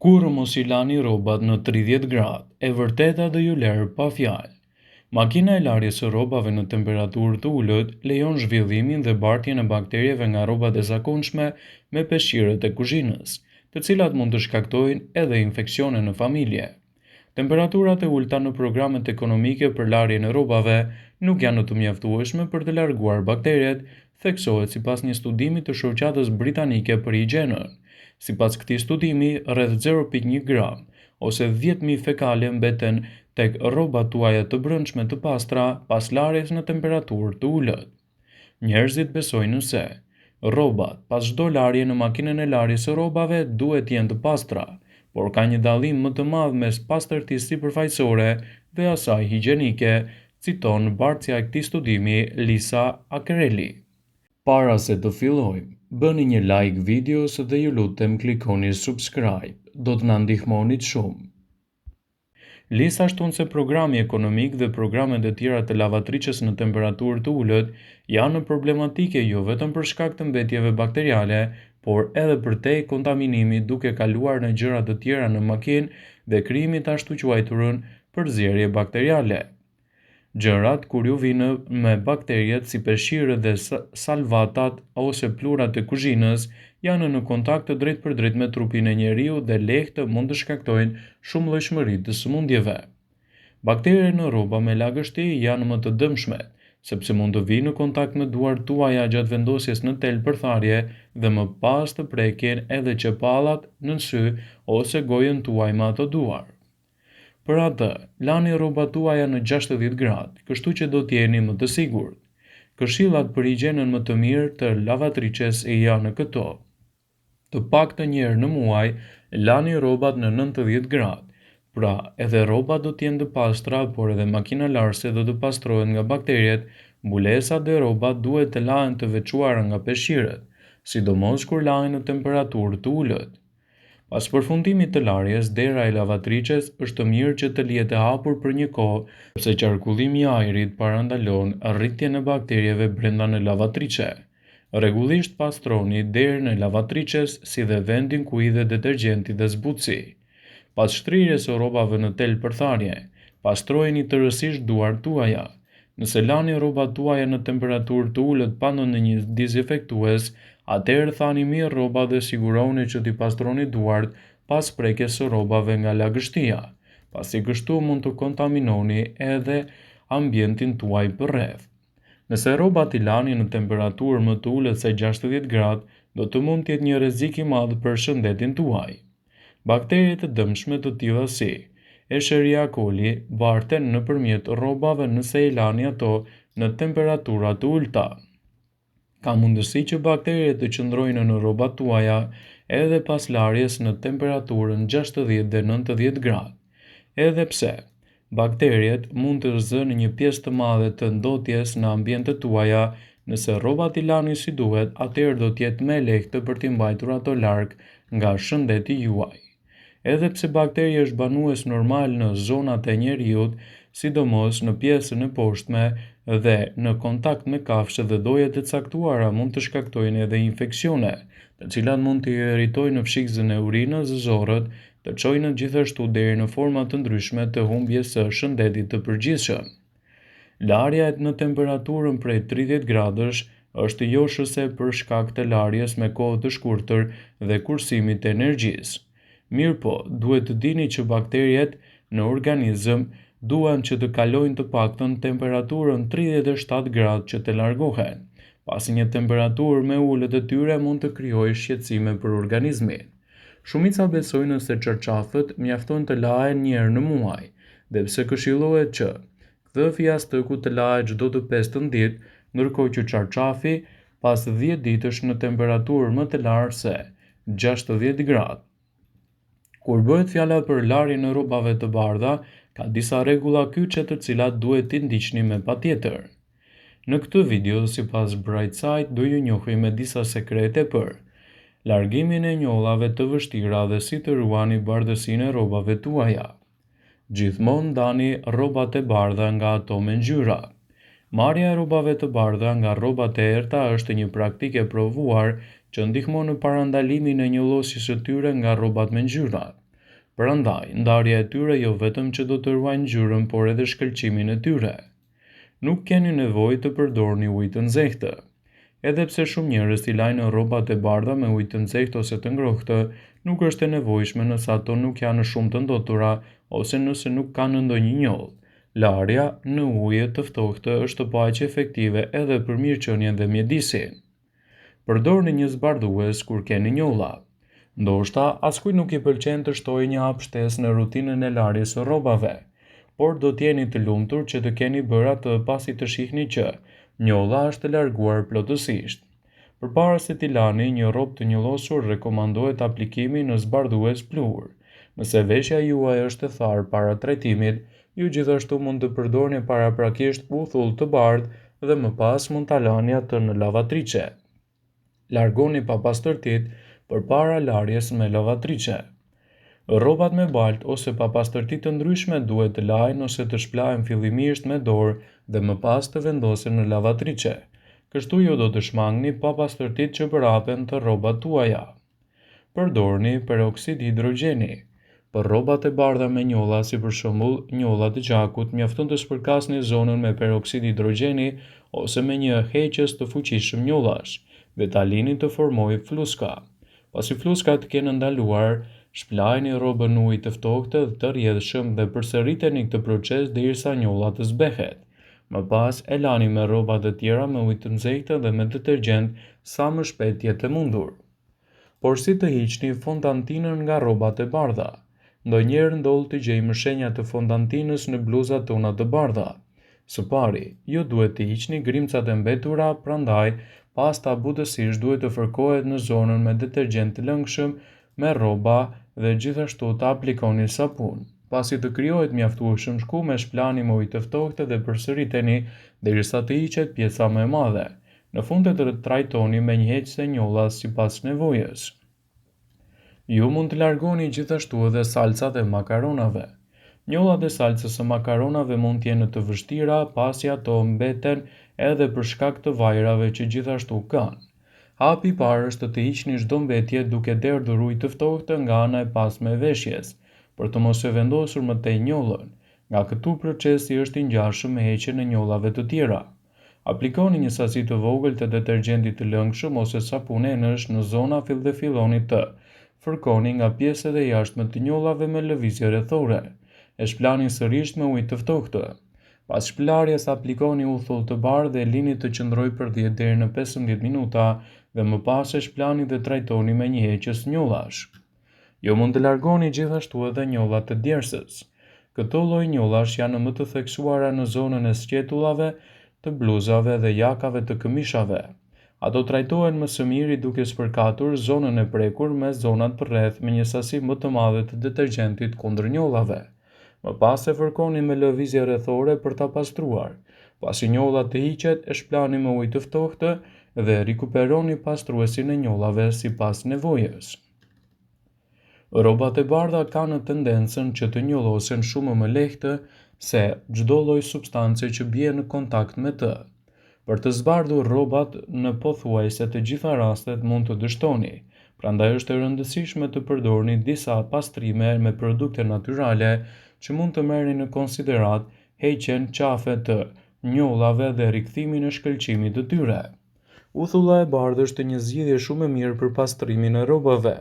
Kur mos i lani rrobat në 30 gradë, e vërteta do ju lërë pa fjalë. Makina e larjes së rrobave në temperaturë të ulët lejon zhvillimin dhe bartjen e bakterjeve nga rrobat e zakonshme me peshqirët e kuzhinës, të cilat mund të shkaktojnë edhe infeksione në familje. Temperaturat e ulta në programet ekonomike për larjen e rrobave nuk janë të mjaftueshme për të larguar bakteret, theksohet sipas një studimi të shoqatës britanike për higjienën. Sipas këtij studimi, rreth 0,1 gram ose 10.000 fekale mbeten tek rrobat tuaja të brendshme të pastra pas larjes në temperaturë të ulët. Njerëzit besojnë se rrobat pas çdo larje në makinën e larjes së rrobave duhet të jenë të pastra, por ka një dallim më të madh mes pastërtisë sipërfaqësore dhe asaj higjienike, citon bartësja e këtij studimi Lisa Akereli. Para se të fillojmë, bëni një like videos dhe ju lutem klikoni subscribe, do të na ndihmonit shumë. Lisa shton se programi ekonomik dhe programet e tjera të lavatriçes në temperaturë të ulët janë problematike jo vetëm për shkak të mbetjeve bakteriale, por edhe për te kontaminimit duke kaluar në gjëra të tjera në makinë dhe krijimit të ashtu quajturën përzierje bakteriale. Gjërat kur ju vinë me bakterjet si peshqirët dhe salvatat ose plurat e kuzhinës janë në kontakt të drejtpërdrejt me trupin e njeriu dhe lehtë mund të shkaktojnë shumëllojshmëri të sëmundjeve. Bakteriet në rroba me lagështi janë më të dëmshme, sepse mund të vinë në kontakt me duart tuaja gjatë vendosjes në tel për tharje dhe më pas të prekin edhe qepallat në sy ose gojën tuaj me ato duar. Për atë, lani rrobat tuaja në 60 gradë, kështu që do t'jeni më të sigurt. Këshillat për higjienën më të mirë të lavatriçes janë këto. Të paktën një herë në muaj, lani rrobat në 90 gradë. Pra, edhe rrobat do t'jenë të pastra, por edhe makina larëse do të pastrohet nga bakterjet, mbulesat dhe rrobat duhet të lahen të veçuara nga peshqirët, sidomos kur lahen në temperaturë të ulët. Pas përfundimit të larjes, dera e lavatriçes është mirë që të lihet e hapur për një kohë, sepse qarkullimi i ajrit parandalon rritjen e bakterjeve brenda në lavatriçe. Rregullisht pastroni derën e lavatriçes si dhe vendin ku hidhet detergjenti dhe zbutësi. Pas shtrirjes së rrobave në tel për tharje, pastrojeni tërësisht duart tuaja. Nëse lani rrobat tuaja në temperaturë të ulët pa ndonjë dezinfektues, atëherë thani mirë rrobat dhe siguroni që t'i pastroni duart pas prekjes së rrobave nga lagështia, pasi kështu mund të kontaminoni edhe ambientin tuaj përreth. Nëse rrobat i lani në temperaturë më të ulët se 60 gradë, do të mund të jetë një rrezik i madh për shëndetin tuaj. Bakterje të dëmshme të tilla si Escherichia coli barten nëpërmjet rrobave nëse i lani ato në temperatura të ulta. Ka mundësi që bakterjet të qëndrojnë në rrobat tuaja edhe pas larjes në temperaturën 60 dhe 90 gradë. Edhe pse, bakterjet mund të zënë një pjesë të madhe të ndotjes në ambientet tuaja, nëse rrobat i lani si duhet, atëherë do të jetë më lehtë për t'i mbajtur ato larg nga shëndeti juaj. Edhe pse bakteria është banues normal në zonat e njeriut, sidomos në pjesën e poshtme dhe në kontakt me kafshë dhe dojet e caktuara mund të shkaktojnë edhe infeksione, të cilat mund të irritojnë fshikëzën e urinës, zorët, të çojnë gjithashtu deri në forma të ndryshme të humbjes së shëndetit të përgjithshëm. Larja në temperaturën prej 30 gradësh është joshëse për shkak të larjes me kohë të shkurtër dhe kursimit të energjisë. Mirëpo, duhet të dini që bakterjet në organizëm duan që të kalojnë të paktën temperaturën 37 gradë që të largohen, pasi një temperaturë me ulët e tyre mund të krijojë shqetësime për organizmin. Shumica besojnë se çarçafët mjafton të lahen një herë në muaj, dhe pse këshillohet që kthëfi i astëkut të lahet çdo të 15 ditë, ndërkohë që çarçafi pas 10 ditësh në temperaturë më të lartë se 60 gradë. Kur bëhet fjala për larjen e rrobave të bardha, ka disa rregulla kyçe të cilat duhet t'i ndiqni me patjetër. Në këtë video, sipas Brightside, do ju njohim me disa sekrete për largimin e njollave të vështira dhe si të ruani bardhësinë e rrobave tuaja. Gjithmonë ndani rrobat e bardha nga ato me ngjyra. Marrja e rrobave të bardha nga rrobat e errta është një praktikë e provuar që ndihmon në parandalimin e njollosjes së tyre nga rrobat me ngjyra. Prandaj, ndarja e tyre jo vetëm që do të ruajnë ngjyrën, por edhe shkëlqimin e tyre. Nuk keni nevojë të përdorni ujë të nxehtë. Edhe pse shumë njerëz i lajnë rrobat e bardha me ujë të nxehtë ose të ngrohtë, nuk është e nevojshme nëse ato nuk janë shumë të ndotura ose nëse nuk kanë ndonjë njollë. Larja në ujë të ftohtë është po aq efektive edhe për mirëqenien dhe mjedisin. Përdorni një zbardhues kur keni njolla. Ndoshta askujt nuk i pëlqen të shtojë një hap shtesë në rutinën e larjes së rrobave, por do t'jeni të lumtur që të keni bërë atë pasi të shihni që njolla është e larguar plotësisht. Përpara se t'i lani një rrobë të njollosur, rekomandohet aplikimi në zbardhues pluhur. Nëse veshja juaj është e tharë para trajtimit, ju gjithashtu mund të përdorni paraprakisht uthull të bardhë dhe më pas mund ta lani atë në lavatriçe. Largoni papastërtitë përpara larjes me lavatriçe. Rrobat me baltë ose papastërti të ndryshme duhet të lahen ose të shplahen fillimisht me dorë dhe më pas të vendosen në lavatriçe. Kështu ju do të shmangni papastërtitë që përhapen të rrobat tuaja. Përdorni peroksid hidrogjeni. Për rrobat e bardha me njolla, si për shembull njollat e gjakut, mjafton të spërkasni zonën me peroksid hidrogjeni ose me një heqës të fuqishëm njollash dhe ta lini të formojë fluska. Pasi fluskat kenë ndaluar, shplajini rrobën në ujë të ftohtë dhe të rrjedhshëm dhe përsëriteni këtë proces derisa njolla të zbehet. Më pas e lani me rrobat e tjera me ujë të nxehtë dhe me detergjent sa më shpejt jetë e mundur. Por si të hiqni fondantinën nga rrobat e bardha? Ndonjëherë ndodh të gjejmë shenja të fondantinës në bluzat tona të bardha. Së pari, ju duhet të hiqni grimcat e mbetura, prandaj pasta butësisht duhet të fërkohet në zonën me detergjent të lëngshëm me rroba dhe gjithashtu të aplikoni sapun. Pasi të krijohet mjaftueshëm shkumë, shplani me ujë të ftohtë dhe përsëriteni derisa të hiqet pjesa më e madhe. Në fund të trajtoni me një heqëse njollas sipas nevojës. Ju mund të largoni gjithashtu edhe salcat e makaronave. Njollat e salcës së makaronave mund të jenë të vështira pasi ato mbeten edhe për shkak të vajrave që gjithashtu kanë. Hapi i parë është të hiqni çdo mbetje duke derdhur ujë të ftohtë nga ana e pasme e veshjes, për të mos e vendosur më tej njollën. Nga këtu procesi është i ngjashëm me heqjen e njollave të tjera. Aplikoni një sasi të vogël të detergjentit të lëngshëm ose sapun enësh në zona dhe filloni të fërkoni nga pjesët e jashtme të njollave me lëvizje rrethore. E shplani sërish me ujë të ftohtë. Pas shplarjes aplikoni uthull të bardhë dhe lini të qëndrojë për 10 deri në 15 minuta dhe më pas e shplani dhe trajtoni me një heqës njollash. Jo mund të largoni gjithashtu edhe njollat të djersës. Këto lloj njollash janë më të theksuara në zonën e sqetullave, të bluzave dhe jakave të këmishave. Ato trajtohen më së miri duke spërkatur zonën e prekur me zonat përreth me një sasi më të madhe të detergjentit kundër njollave. Më pas e fërkoni me lëvizje rrethore për ta pastruar. Pasi njolla të hiqet, e shplani me ujë të ftohtë dhe rikuperoni pastruesin e njollave sipas nevojës. Rrobat e bardha kanë tendencën që të njollosen shumë më lehtë se çdo lloj substance që bie në kontakt me të. Për të zbardhur rrobat në pothuajse të gjitha rastet mund të dështoni, prandaj është e rëndësishme të përdorni disa pastrime me produkte natyrale që mund të merrni në konsiderat heqjen qafe të njollave dhe rikthimin e shkëlqimit të tyre. Uthulla e bardhë është një zgjidhje shumë e mirë për pastrimin e rrobave.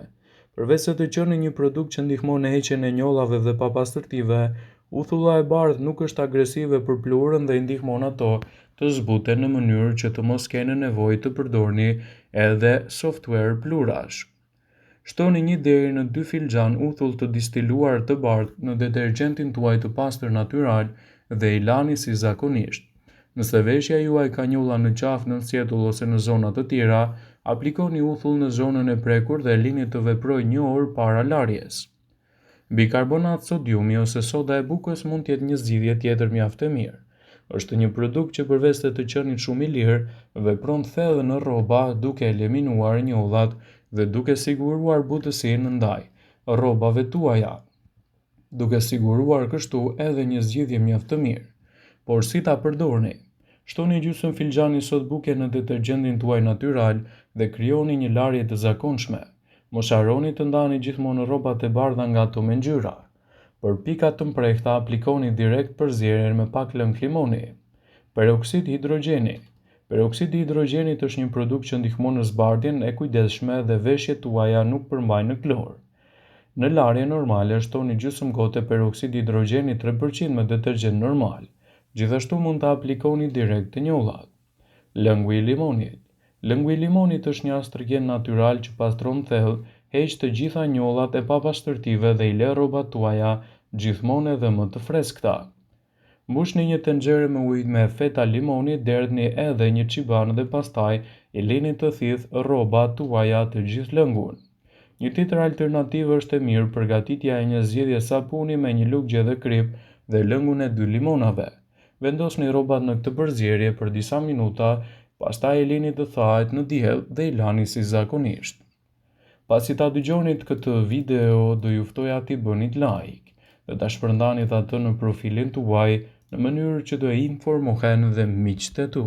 Përveç se të qenë një produkt që ndihmon në heqjen e njollave dhe papastërtive, uthulla e bardhë nuk është agresive për pluhurën dhe i ndihmon ato të zbuten në mënyrë që të mos keni nevojë të përdorni edhe software pluhurash. Shtoni 1 deri në 2 filxhan uthull të distiluar të bardhë në detergjentin tuaj të pastër natyral dhe i lani si zakonisht. Nëse veshja juaj ka njolla në qafë, në sqetull ose në zona të tjera, aplikoni uthull në zonën e prekur dhe lini të veprojë 1 orë para larjes. Bikarbonat sodiumi ose soda e bukës mund të jetë një zgjidhje tjetër mjaft e mirë. Është një produkt që përveç se të qenit shumë i lirë, vepron thellë në rroba duke eliminuar njollat dhe duke siguruar butësinë ndaj rrobave tuaja, duke siguruar kështu edhe një zgjidhje mjaft të mirë. Por si ta përdorni? Shtoni gjysmë filxhani sodë buke në detergjentin tuaj natyral dhe krijoni një larje të zakonshme. Mos harroni të ndani gjithmonë rrobat e bardha nga ato me ngjyra. Për pikat të mprehta aplikoni direkt përzierjen me pak lëng limoni. Peroksid hidrogjeni. Peroksidi i hidrogjenit është një produkt që ndihmon në zbardhjen e kujdesshme dhe veshjet tuaja nuk përmbajnë klor. Në larje normale shtoni gjysmë gote peroksid hidrogjenit 3% me detergjent normal. Gjithashtu mund ta aplikoni direkt te njollat. Lëngu i limonit. Lëngu i limonit është një astringent natyral që pastron thellë, heq të gjitha njollat e papastërtive dhe i lë rrobat tuaja gjithmonë edhe më të freskëta. Mbushni një tenxhere me ujë me feta limoni, derdhni edhe një qiban dhe pastaj i lini të thithë rrobat tuaja të gjithë lëngun. Një tjetër alternativë është e mirë përgatitja e një zgjidhje sapuni me një lugje dhe krip dhe lëngun e 2 limonave. Vendosni rrobat në këtë përzierje për disa minuta, pastaj i lini të thahet në diell dhe i lani si zakonisht. Pasi ta dëgjonit këtë video, do ju ftoja t'i bënit like dhe ta shpërndanit atë në profilin tuaj në mënyrë që të informohen dhe miqtë e tu.